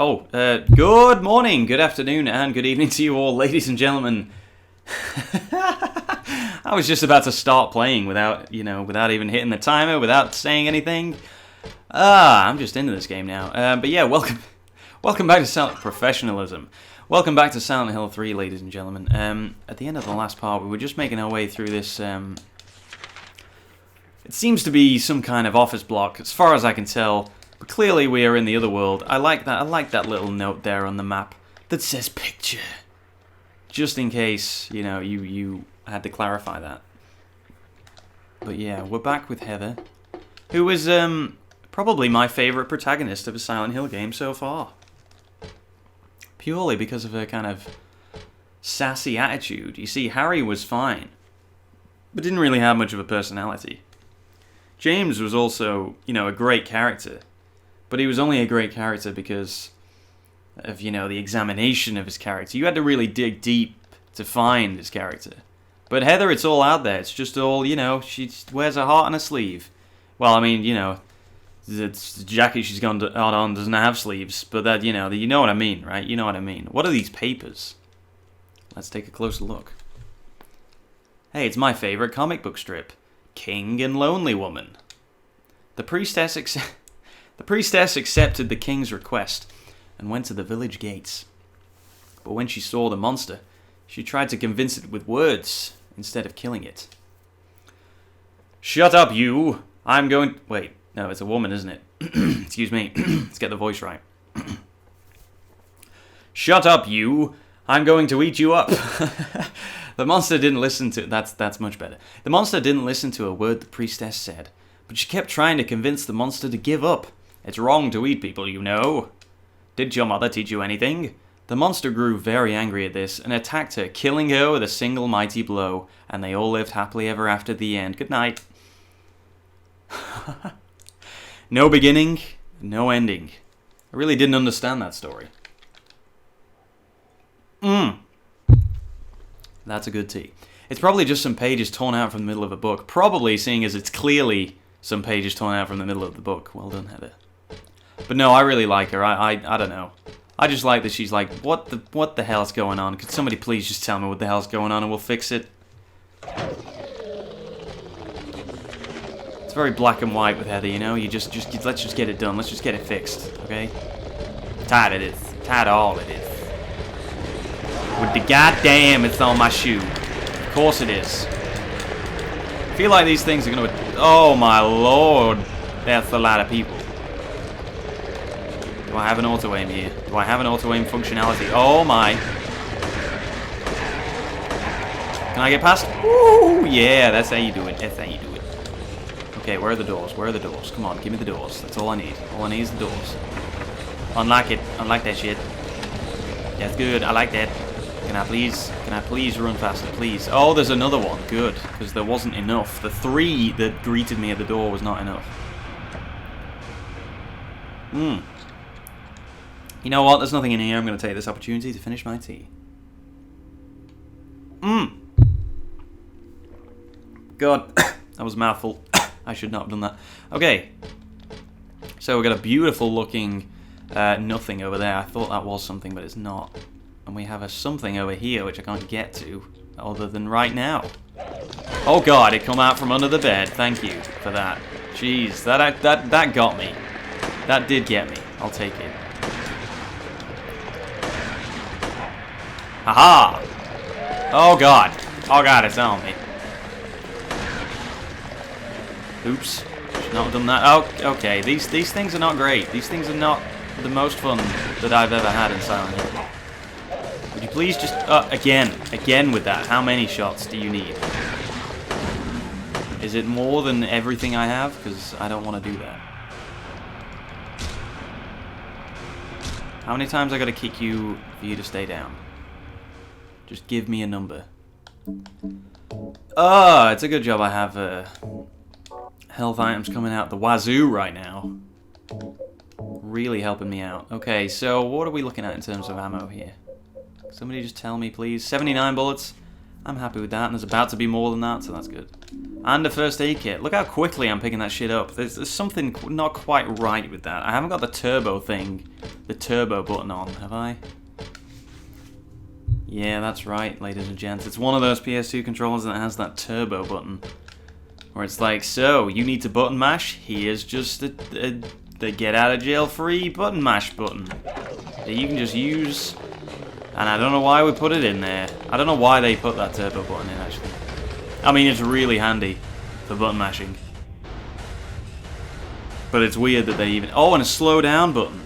Good morning, good afternoon, and good evening to you all, ladies and gentlemen. I was just about to start playing without even hitting the timer, without saying anything. I'm just into this game now. But yeah, welcome back to Professionalism. Welcome back to Silent Hill 3, ladies and gentlemen. At the end of the last part, we were just making our way through this, it seems to be some kind of office block, as far as I can tell. But clearly we are in the other world. I like that little note there on the map that says picture. Just in case, you had to clarify that. But yeah, we're back with Heather, who is probably my favourite protagonist of a Silent Hill game so far. Purely because of her kind of sassy attitude. You see, Harry was fine, but didn't really have much of a personality. James was also, a great character. But he was only a great character because of, the examination of his character. You had to really dig deep to find his character. But Heather, it's all out there. It's just all, she wears her heart on her sleeve. Well, I mean, the jacket she's got on doesn't have sleeves. But that, you know what I mean, right? You know what I mean. What are these papers? Let's take a closer look. Hey, it's my favorite comic book strip. King and Lonely Woman. The priestess accepted the king's request and went to the village gates. But when she saw the monster, she tried to convince it with words instead of killing it. Shut up, you! I'm going... Wait, no, it's a woman, isn't it? Excuse me. Let's get the voice right. Shut up, you! I'm going to eat you up! The monster didn't listen to... That's much better. The monster didn't listen to a word the priestess said, but she kept trying to convince the monster to give up. It's wrong to eat people, you know. Did your mother teach you anything? The monster grew very angry at this and attacked her, killing her with a single mighty blow, and they all lived happily ever after the end. Good night. No beginning, no ending. I really didn't understand that story. That's a good tea. It's probably just some pages torn out from the middle of a book. Probably, seeing as it's clearly some pages torn out from the middle of the book. Well done, Heather. But no, I really like her. I don't know. I just like that she's like, what the hell's going on? Could somebody please just tell me what the hell's going on and we'll fix it? It's very black and white with Heather, You just let's just get it done. Let's just get it fixed, okay? Tired of this. Tired of all of this. With the goddamn, it's on my shoe. Of course it is. I feel like these things are gonna... Oh my lord. That's a lot of people. Do I have an auto-aim here? Do I have an auto-aim functionality? Oh my. Can I get past? Woo! Yeah, that's how you do it. That's how you do it. Okay, where are the doors? Where are the doors? Come on, give me the doors. That's all I need. All I need is the doors. Unlock it. Unlock that shit. That's good. I like that. Can I please run faster, please? Oh, there's another one. Good, because there wasn't enough. The 3 that greeted me at the door was not enough. You know what? There's nothing in here. I'm going to take this opportunity to finish my tea. God, that was a mouthful. I should not have done that. Okay. So we've got a beautiful looking nothing over there. I thought that was something, but it's not. And we have a something over here which I can't get to, other than right now. Oh God, it come out from under the bed. Thank you for that. Jeez, that got me. That did get me. I'll take it. Aha! Oh God. Oh God, it's on me. Oops. Should not have done that. Oh, okay. These things are not great. These things are not the most fun that I've ever had in Silent Hill. Would you please just... again with that. How many shots do you need? Is it more than everything I have? Because I don't want to do that. How many times I gotta kick you for you to stay down? Just give me a number. It's a good job I have health items coming out the wazoo right now. Really helping me out. Okay, so what are we looking at in terms of ammo here? Somebody just tell me, please. 79 bullets. I'm happy with that, and there's about to be more than that, so that's good. And a first aid kit. Look how quickly I'm picking that shit up. There's something not quite right with that. I haven't got the turbo thing, the turbo button on, have I? Yeah, that's right, ladies and gents. It's one of those PS2 controllers that has that turbo button. Where it's like, so, you need to button mash? Here's just the get out of jail free button mash button. That you can just use. And I don't know why we put it in there. I don't know why they put that turbo button in, actually. I mean, it's really handy for button mashing. But it's weird that they even... Oh, and a slow down button.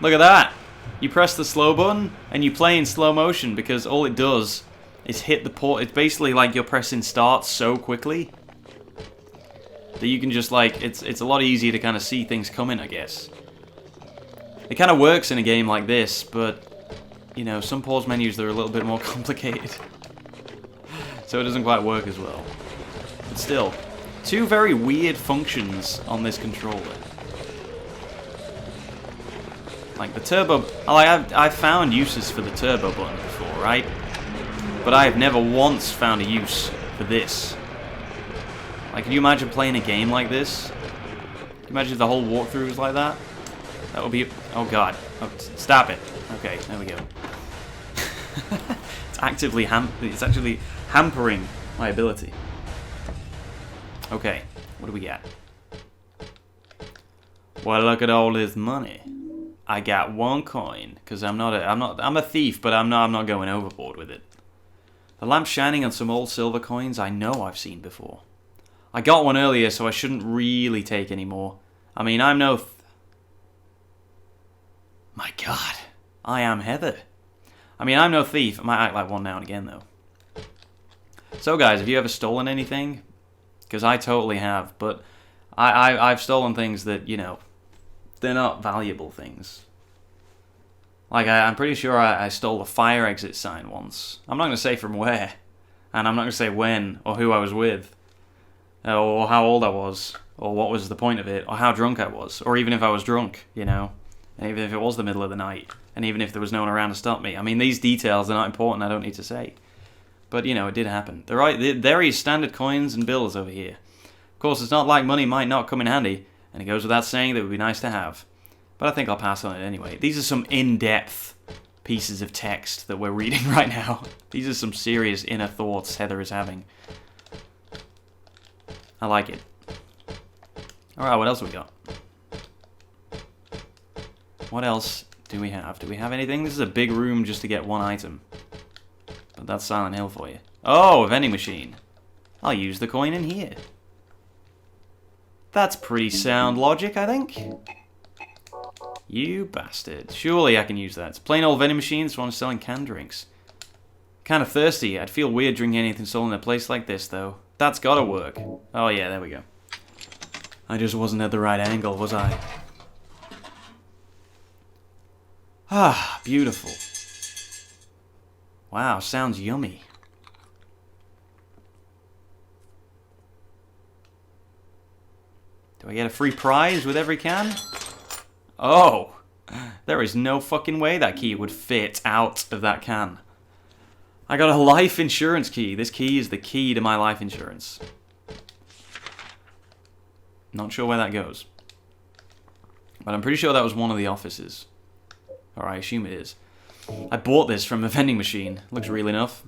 Look at that. You press the slow button, and you play in slow motion, because all it does is hit the port. It's basically like you're pressing start so quickly that you can just, like... It's a lot easier to kind of see things coming, I guess. It kind of works in a game like this, but... You know, some pause menus, they're a little bit more complicated. So it doesn't quite work as well. But still, two very weird functions on this controller. Like the turbo... I've found uses for the turbo button before, right? But I have never once found a use for this. Like, can you imagine playing a game like this? Can you imagine if the whole walkthrough was like that? That would be... Oh god. Oh, stop it. Okay, there we go. It's actually hampering my ability. Okay, what do we got? Well, look at all this money. I got 1 coin because I'm a thief, but I'm not going overboard with it. The lamp shining on some old silver coins I know I've seen before. I got one earlier, so I shouldn't really take any more. I mean, I'm no... My god, I am Heather. I mean, I'm no thief. I might act like one now and again, though. So, guys, have you ever stolen anything? Because I totally have, but I've stolen things that, you know, they're not valuable things. Like, I'm pretty sure I stole a fire exit sign once. I'm not going to say from where, and I'm not going to say when, or who I was with, or how old I was, or what was the point of it, or how drunk I was, or even if I was drunk, you know, and even if it was the middle of the night. And even if there was no one around to stop me. I mean, these details are not important, I don't need to say. But, you know, it did happen. There are standard coins and bills over here. Of course, it's not like money might not come in handy, and it goes without saying that it would be nice to have. But I think I'll pass on it anyway. These are some in-depth pieces of text that we're reading right now. These are some serious inner thoughts Heather is having. I like it. Alright, what else have we got? What else do we have? Do we have anything? This is a big room just to get 1 item. But that's Silent Hill for you. Oh, a vending machine. I'll use the coin in here. That's pretty sound logic, I think. You bastard. Surely I can use that. It's a plain old vending machine, so I'm selling canned drinks. Kind of thirsty. I'd feel weird drinking anything sold in a place like this, though. That's gotta work. Oh yeah, there we go. I just wasn't at the right angle, was I? Ah, beautiful. Wow, sounds yummy. Do I get a free prize with every can? Oh, there is no fucking way that key would fit out of that can. I got a life insurance key. This key is the key to my life insurance. Not sure where that goes. But I'm pretty sure that was one of the offices. Or I assume it is. I bought this from a vending machine. Looks real enough.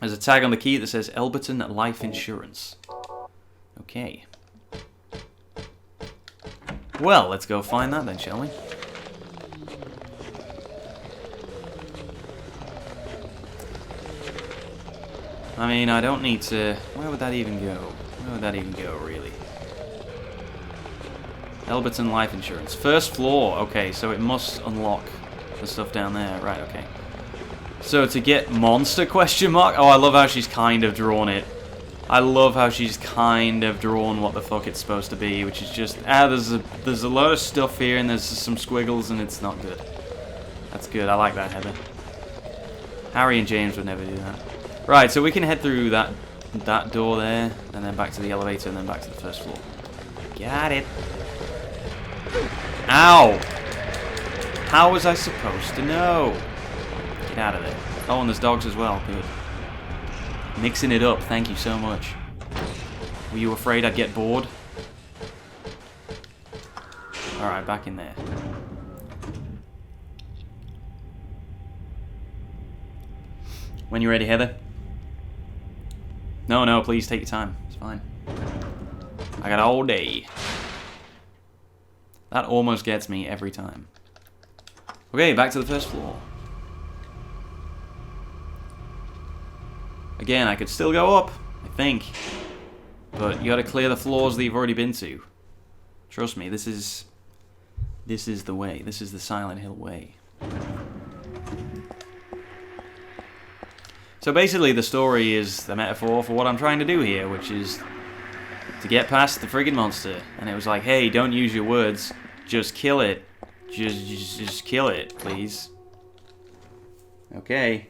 There's a tag on the key that says Elberton Life Insurance. Okay. Well, let's go find that then, shall we? I mean, I don't need to... Where would that even go? Where would that even go, really? Elberton Life Insurance. First floor. Okay, so it must unlock the stuff down there. Right, okay. So to get monster question mark? Oh, I love how she's kind of drawn it. I love how she's kind of drawn what the fuck it's supposed to be, which is just... there's a lot of stuff here and there's some squiggles and it's not good. That's good. I like that, Heather. Harry and James would never do that. Right, so we can head through that door there and then back to the elevator and then back to the first floor. Got it. Ow! How was I supposed to know? Get out of there. Oh, and there's dogs as well. Good. Mixing it up, thank you so much. Were you afraid I'd get bored? Alright, back in there. When you're ready, Heather. No, please take your time. It's fine. I got all day. That almost gets me every time. Okay, back to the first floor. Again, I could still go up, I think. But you gotta clear the floors that you've already been to. Trust me, this is the way. This is the Silent Hill way. So basically the story is the metaphor for what I'm trying to do here, which is to get past the friggin' monster. And it was like, hey, don't use your words, just kill it. Just kill it, please. Okay.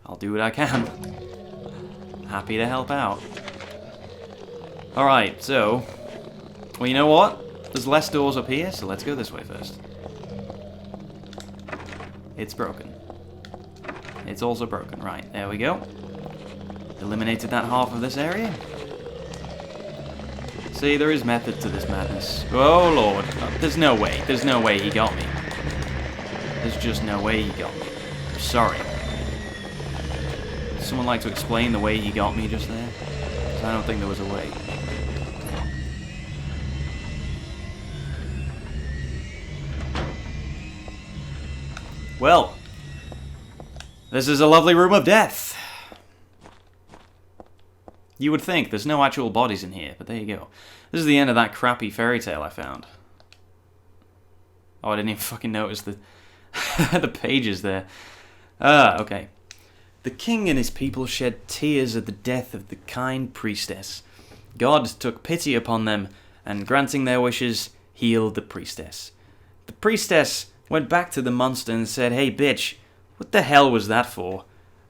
I'll do what I can. Happy to help out. Alright, so... Well, you know what? There's less doors up here, so let's go this way first. It's broken. It's also broken. Right, there we go. Eliminated that half of this area. See, there is method to this madness. Oh, Lord. There's no way. There's no way he got me. There's just no way he got me. I'm sorry. Would someone like to explain the way he got me just there? Because I don't think there was a way. Well, this is a lovely room of death. You would think there's no actual bodies in here, but there you go. This is the end of that crappy fairy tale I found. Oh, I didn't even fucking notice the the pages there. Okay. The king and his people shed tears at the death of the kind priestess. God took pity upon them, and granting their wishes, healed the priestess. The priestess went back to the monster and said, "Hey, bitch, what the hell was that for?"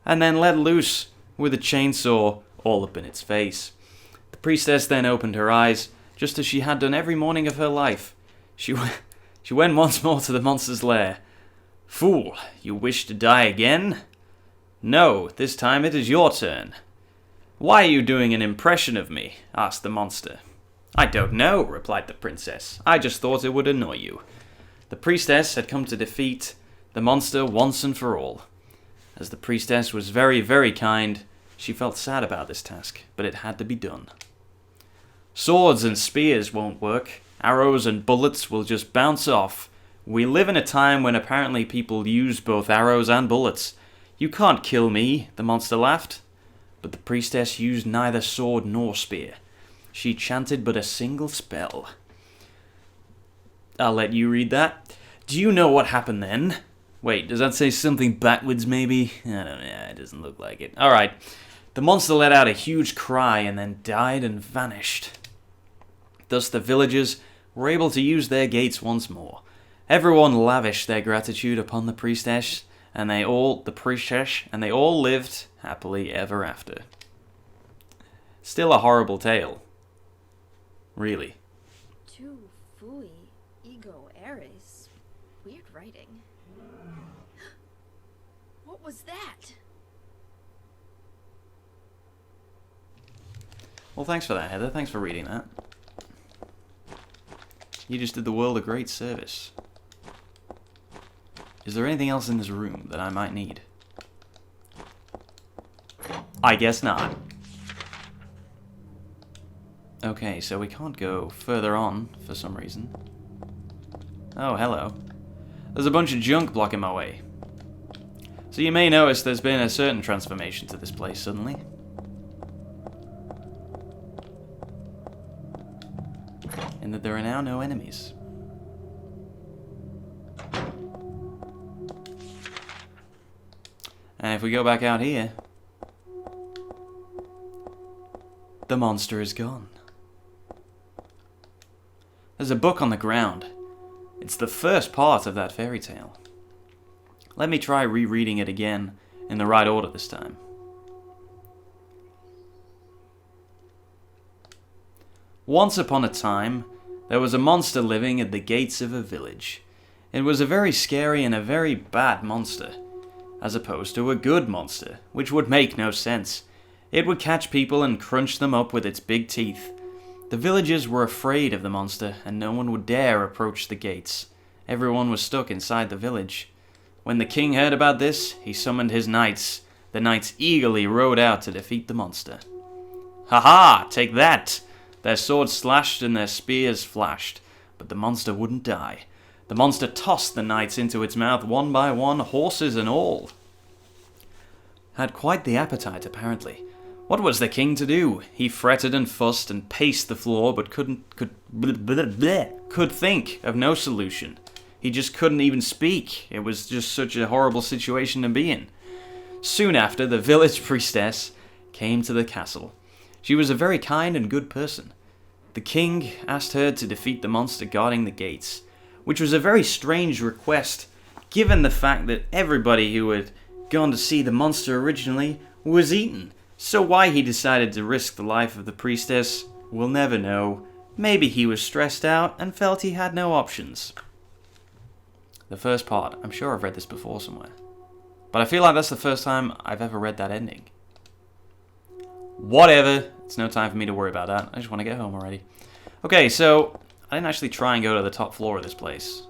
And then let loose with a chainsaw all up in its face. The priestess then opened her eyes, just as she had done every morning of her life. She went once more to the monster's lair. "Fool, you wish to die again? No, this time it is your turn." "Why are you doing an impression of me?" asked the monster. "I don't know," replied the princess. "I just thought it would annoy you." The priestess had come to defeat the monster once and for all. As the priestess was very, very kind, she felt sad about this task, but it had to be done. "Swords and spears won't work. Arrows and bullets will just bounce off. We live in a time when apparently people use both arrows and bullets. You can't kill me," the monster laughed. But the priestess used neither sword nor spear. She chanted but a single spell. I'll let you read that. "Do you know what happened then?" Wait, does that say something backwards maybe? I don't know, it doesn't look like it. Alright. The monster let out a huge cry and then died and vanished. Thus the villagers were able to use their gates once more. Everyone lavished their gratitude upon the priestess, and they all lived happily ever after. Still a horrible tale. Really. Tu fui ego eris. Weird writing. What was that? Well, thanks for that, Heather. Thanks for reading that. You just did the world a great service. Is there anything else in this room that I might need? I guess not. Okay, so we can't go further on for some reason. Oh, hello. There's a bunch of junk blocking my way. So you may notice there's been a certain transformation to this place suddenly. In that there are now no enemies. And if we go back out here, the monster is gone. There's a book on the ground. It's the first part of that fairy tale. Let me try rereading it again in the right order this time. Once upon a time, there was a monster living at the gates of a village. It was a very scary and a very bad monster, as opposed to a good monster, which would make no sense. It would catch people and crunch them up with its big teeth. The villagers were afraid of the monster, and no one would dare approach the gates. Everyone was stuck inside the village. When the king heard about this, he summoned his knights. The knights eagerly rode out to defeat the monster. "Ha ha! Take that!" Their swords slashed and their spears flashed, but the monster wouldn't die. The monster tossed the knights into its mouth one by one, horses and all. Had quite the appetite, apparently. What was the king to do? He fretted and fussed and paced the floor, but could think of no solution. He just couldn't even speak. It was just such a horrible situation to be in. Soon after, the village priestess came to the castle. She was a very kind and good person. The king asked her to defeat the monster guarding the gates, which was a very strange request, given the fact that everybody who had gone to see the monster originally was eaten. So why he decided to risk the life of the priestess, we'll never know. Maybe he was stressed out and felt he had no options. The first part, I'm sure I've read this before somewhere, but I feel like that's the first time I've ever read that ending. Whatever, it's no time for me to worry about that. I just want to get home already. Okay, so I didn't actually try and go to the top floor of this place,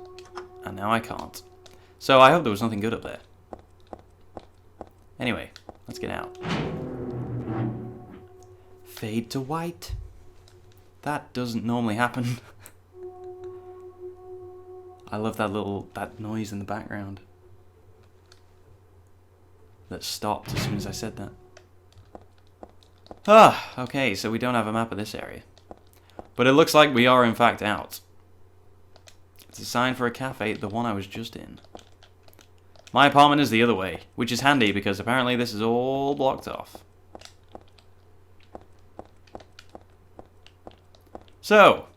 and now I can't. So I hope there was nothing good up there. Anyway, let's get out. Fade to white. That doesn't normally happen. I love that noise in the background. That stopped as soon as I said that. Ah, okay, so we don't have a map of this area. But it looks like we are in fact out. It's a sign for a cafe, the one I was just in. My apartment is the other way, which is handy because apparently this is all blocked off. So,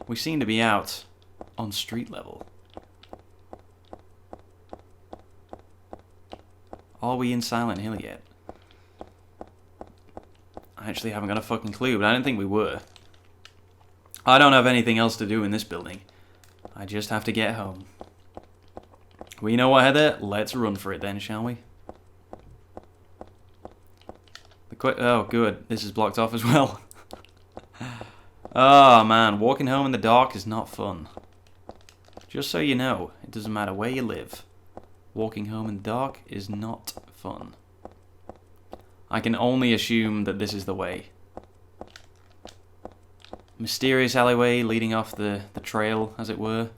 we seem to be out on street level. Are we in Silent Hill yet? I actually haven't got a fucking clue, but I didn't think we were. I don't have anything else to do in this building. I just have to get home. Well, you know what, Heather? Let's run for it then, shall we? Oh, good. This is blocked off as well. Oh, man. Walking home in the dark is not fun. Just so you know, it doesn't matter where you live. Walking home in the dark is not fun. I can only assume that this is the way. Mysterious alleyway leading off the trail, as it were.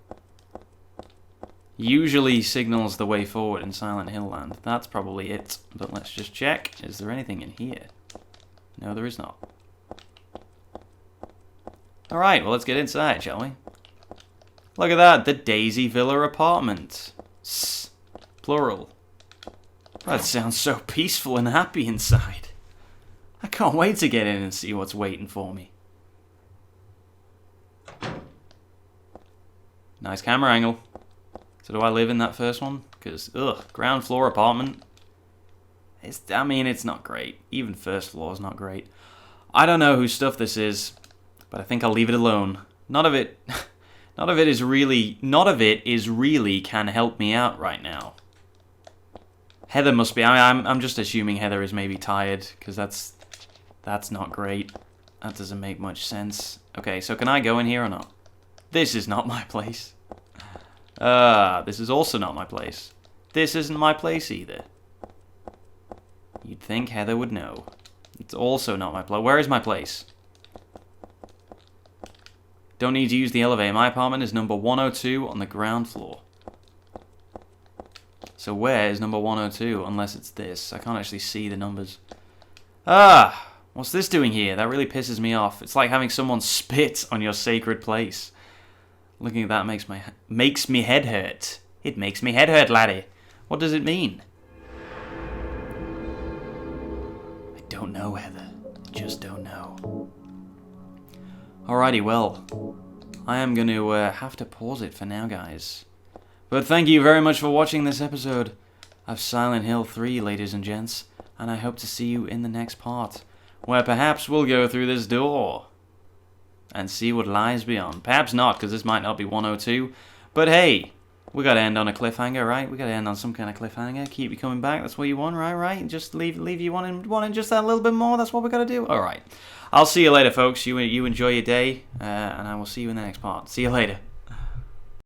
Usually signals the way forward in Silent Hill Land. That's probably it. But let's just check. Is there anything in here? No, there is not. Alright, well, let's get inside, shall we? Look at that, the Daisy Villa apartment. Plural. That sounds so peaceful and happy inside. I can't wait to get in and see what's waiting for me. Nice camera angle. So do I live in that first one? Because, ground floor apartment. It's not great. Even first floor is not great. I don't know whose stuff this is, but I think I'll leave it alone. None of it is really can help me out right now. Heather must be. I'm just assuming Heather is maybe tired, because that's not great. That doesn't make much sense. Okay, so can I go in here or not? This is not my place. This is also not my place. This isn't my place either. You'd think Heather would know. It's also not my place. Where is my place? Don't need to use the elevator. My apartment is number 102 on the ground floor. So where is number 102? Unless it's this. I can't actually see the numbers. What's this doing here? That really pisses me off. It's like having someone spit on your sacred place. Looking at that makes me head hurt. It makes me head hurt, laddie. What does it mean? I don't know, Heather. I just don't know. Alrighty, well, I am going to have to pause it for now, guys. But thank you very much for watching this episode of Silent Hill 3, ladies and gents. And I hope to see you in the next part, where perhaps we'll go through this door and see what lies beyond. Perhaps not, because this might not be 102. But hey, we gotta end on a cliffhanger, right? We gotta end on some kind of cliffhanger. Keep you coming back. That's what you want, right? Just leave you wanting just that little bit more. That's what we gotta do. All right. I'll see you later, folks. You enjoy your day, and I will see you in the next part. See you later.